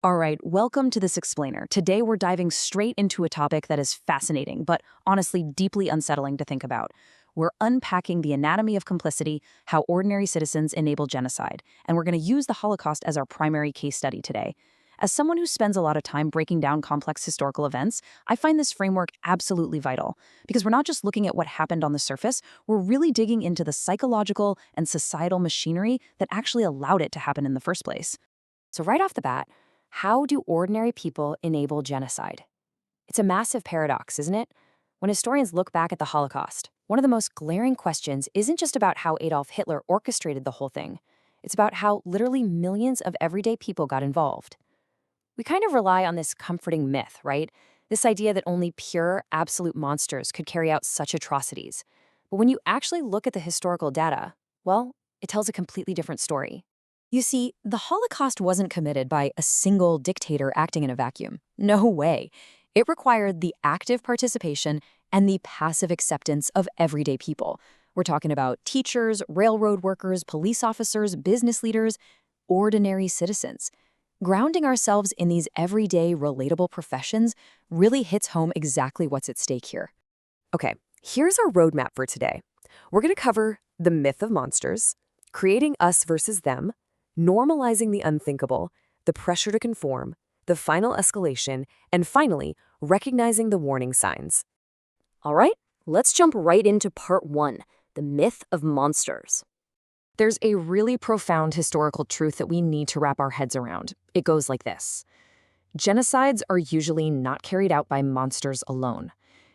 All right, welcome to this explainer. Today we're diving straight into a topic that is fascinating, but honestly deeply unsettling to think about. We're unpacking the anatomy of complicity, how ordinary citizens enable genocide, and we're going to use the Holocaust as our primary case study today. As someone who spends a lot of time breaking down complex historical events, I find this framework absolutely vital, because we're not just looking at what happened on the surface, we're really digging into the psychological and societal machinery that actually allowed it to happen in the first place. So right off the bat, how do ordinary people enable genocide? It's a massive paradox, isn't it? When historians look back at the Holocaust, one of the most glaring questions isn't just about how Adolf Hitler orchestrated the whole thing. It's about how literally millions of everyday people got involved. We kind of rely on this comforting myth, right? This idea that only pure, absolute monsters could carry out such atrocities. But when you actually look at the historical data, well, it tells a completely different story. You see, the Holocaust wasn't committed by a single dictator acting in a vacuum. No way. It required the active participation and the passive acceptance of everyday people. We're talking about teachers, railroad workers, police officers, business leaders, ordinary citizens. Grounding ourselves in these everyday, relatable professions really hits home exactly what's at stake here. Okay, here's our roadmap for today. We're going to cover the myth of monsters, creating us versus them, normalizing the unthinkable, the pressure to conform, the final escalation, and finally, recognizing the warning signs. All right, let's jump right into part one, the myth of monsters. There's a really profound historical truth that we need to wrap our heads around. It goes like this. Genocides are usually not carried out by monsters alone.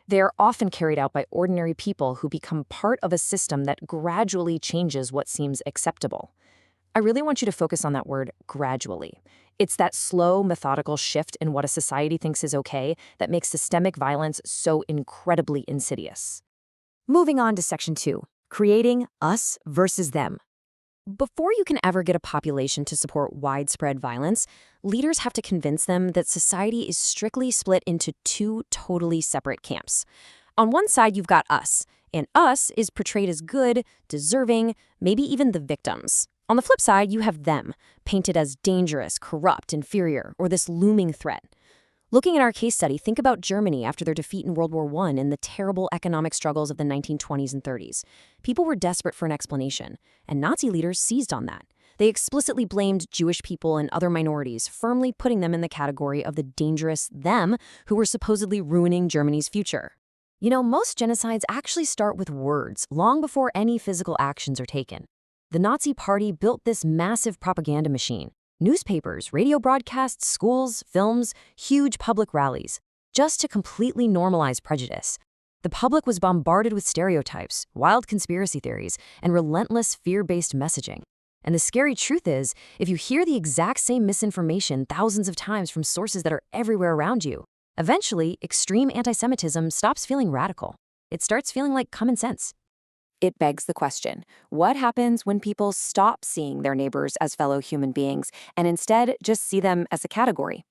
They are often carried out by ordinary people who become part of a system that gradually changes what seems acceptable. I really want you to focus on that word, gradually. It's that slow, methodical shift in what a society thinks is okay that makes systemic violence so incredibly insidious. Moving on to section 2, creating us versus them. Before you can ever get a population to support widespread violence, leaders have to convince them that society is strictly split into two totally separate camps. On one side, you've got us, and us is portrayed as good, deserving, maybe even the victims. On the flip side, you have them, painted as dangerous, corrupt, inferior, or this looming threat. Looking at our case study, think about Germany after their defeat in World War I and the terrible economic struggles of the 1920s and 30s. People were desperate for an explanation, and Nazi leaders seized on that. They explicitly blamed Jewish people and other minorities, firmly putting them in the category of the dangerous them who were supposedly ruining Germany's future. You know, most genocides actually start with words, long before any physical actions are taken. The Nazi Party built this massive propaganda machine. Newspapers, radio broadcasts, schools, films, huge public rallies, just to completely normalize prejudice. The public was bombarded with stereotypes, wild conspiracy theories, and relentless fear-based messaging. And the scary truth is, if you hear the exact same misinformation thousands of times from sources that are everywhere around you, eventually, extreme anti-Semitism stops feeling radical. It starts feeling like common sense. It begs the question, what happens when people stop seeing their neighbors as fellow human beings and instead just see them as a category?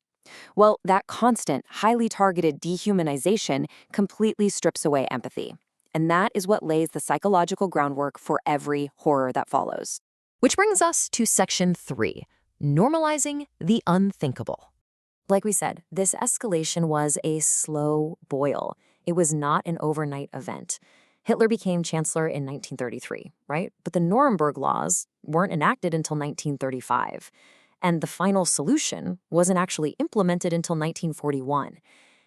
Well, that constant, highly targeted dehumanization completely strips away empathy. And that is what lays the psychological groundwork for every horror that follows. Which brings us to section 3, normalizing the unthinkable. Like we said, this escalation was a slow boil. It was not an overnight event. Hitler became chancellor in 1933, right? But the Nuremberg laws weren't enacted until 1935. And the final solution wasn't actually implemented until 1941.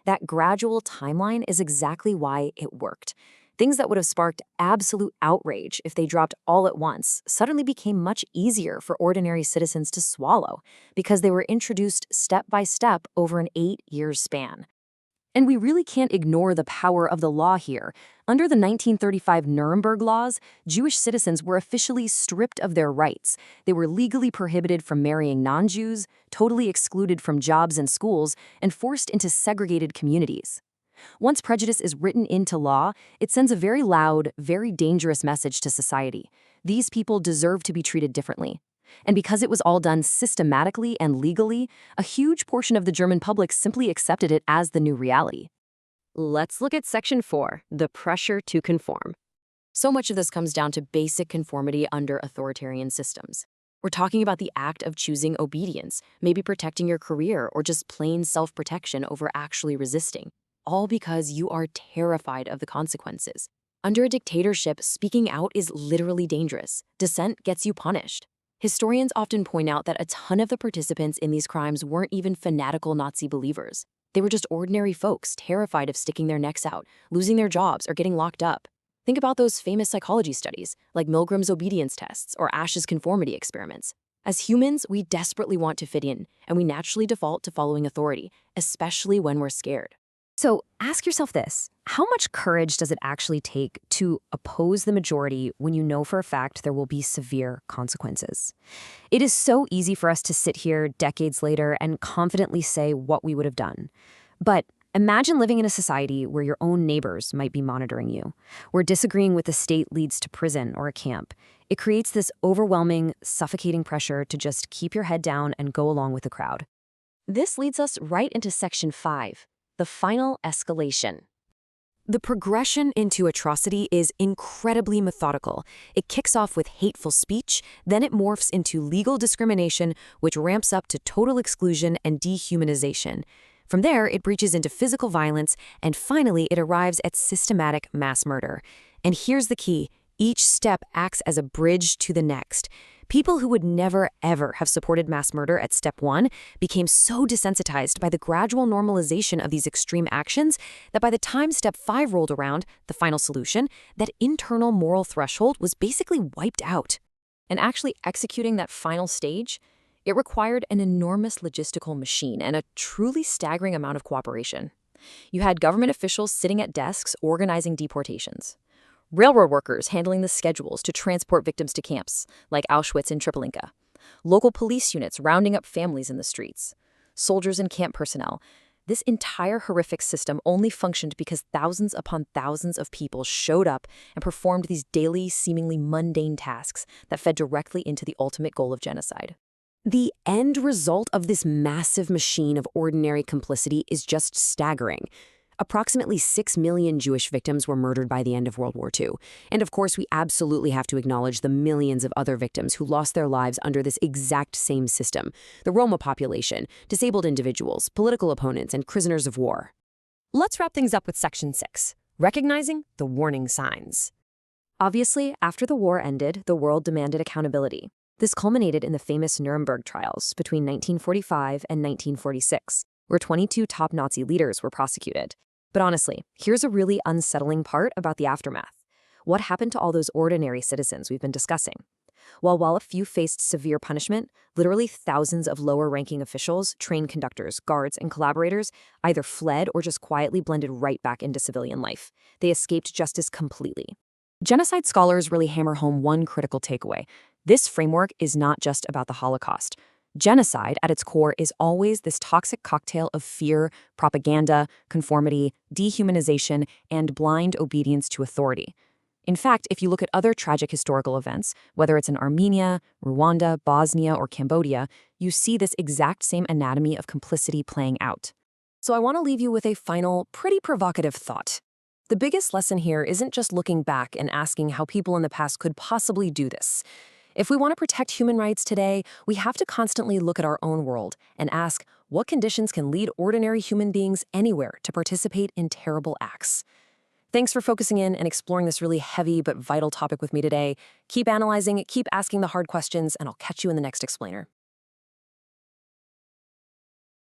That gradual timeline is exactly why it worked. Things that would have sparked absolute outrage if they dropped all at once suddenly became much easier for ordinary citizens to swallow because they were introduced step by step over an 8-year span. And we really can't ignore the power of the law here. Under the 1935 Nuremberg laws, Jewish citizens were officially stripped of their rights. They were legally prohibited from marrying non-Jews, totally excluded from jobs and schools, and forced into segregated communities. Once prejudice is written into law, it sends a very loud, very dangerous message to society. These people deserve to be treated differently. And because it was all done systematically and legally, a huge portion of the German public simply accepted it as the new reality. Let's look at section 4, the pressure to conform. So much of this comes down to basic conformity under authoritarian systems. We're talking about the act of choosing obedience, maybe protecting your career or just plain self-protection over actually resisting, all because you are terrified of the consequences. Under a dictatorship, speaking out is literally dangerous. Dissent gets you punished. Historians often point out that a ton of the participants in these crimes weren't even fanatical Nazi believers. They were just ordinary folks terrified of sticking their necks out, losing their jobs, or getting locked up. Think about those famous psychology studies, like Milgram's obedience tests or Ash's conformity experiments. As humans, we desperately want to fit in, and we naturally default to following authority, especially when we're scared. So ask yourself this: how much courage does it actually take to oppose the majority when you know for a fact there will be severe consequences? It is so easy for us to sit here decades later and confidently say what we would have done. But imagine living in a society where your own neighbors might be monitoring you, where disagreeing with the state leads to prison or a camp. It creates this overwhelming, suffocating pressure to just keep your head down and go along with the crowd. This leads us right into Section 5, the final escalation. The progression into atrocity is incredibly methodical. It kicks off with hateful speech, then it morphs into legal discrimination, which ramps up to total exclusion and dehumanization. From there, it breaches into physical violence, and finally, it arrives at systematic mass murder. And here's the key: each step acts as a bridge to the next. People who would never, ever have supported mass murder at step 1 became so desensitized by the gradual normalization of these extreme actions that by the time step 5 rolled around, the final solution, that internal moral threshold was basically wiped out. And actually executing that final stage, it required an enormous logistical machine and a truly staggering amount of cooperation. You had government officials sitting at desks organizing deportations, railroad workers handling the schedules to transport victims to camps, like Auschwitz and Treblinka, local police units rounding up families in the streets, soldiers and camp personnel. This entire horrific system only functioned because thousands upon thousands of people showed up and performed these daily, seemingly mundane tasks that fed directly into the ultimate goal of genocide. The end result of this massive machine of ordinary complicity is just staggering. Approximately 6 million Jewish victims were murdered by the end of World War II. And of course, we absolutely have to acknowledge the millions of other victims who lost their lives under this exact same system: the Roma population, disabled individuals, political opponents, and prisoners of war. Let's wrap things up with Section 6, recognizing the warning signs. Obviously, after the war ended, the world demanded accountability. This culminated in the famous Nuremberg trials between 1945 and 1946, where 22 top Nazi leaders were prosecuted. But honestly, here's a really unsettling part about the aftermath. What happened to all those ordinary citizens we've been discussing? While a few faced severe punishment, literally thousands of lower-ranking officials, train conductors, guards, and collaborators either fled or just quietly blended right back into civilian life. They escaped justice completely. Genocide scholars really hammer home one critical takeaway: this framework is not just about the Holocaust. Genocide, at its core, is always this toxic cocktail of fear, propaganda, conformity, dehumanization, and blind obedience to authority. In fact, if you look at other tragic historical events, whether it's in Armenia, Rwanda, Bosnia, or Cambodia, you see this exact same anatomy of complicity playing out. So I want to leave you with a final, pretty provocative thought. The biggest lesson here isn't just looking back and asking how people in the past could possibly do this. If we want to protect human rights today, we have to constantly look at our own world and ask, what conditions can lead ordinary human beings anywhere to participate in terrible acts? Thanks for focusing in and exploring this really heavy but vital topic with me today. Keep analyzing, keep asking the hard questions, and I'll catch you in the next explainer.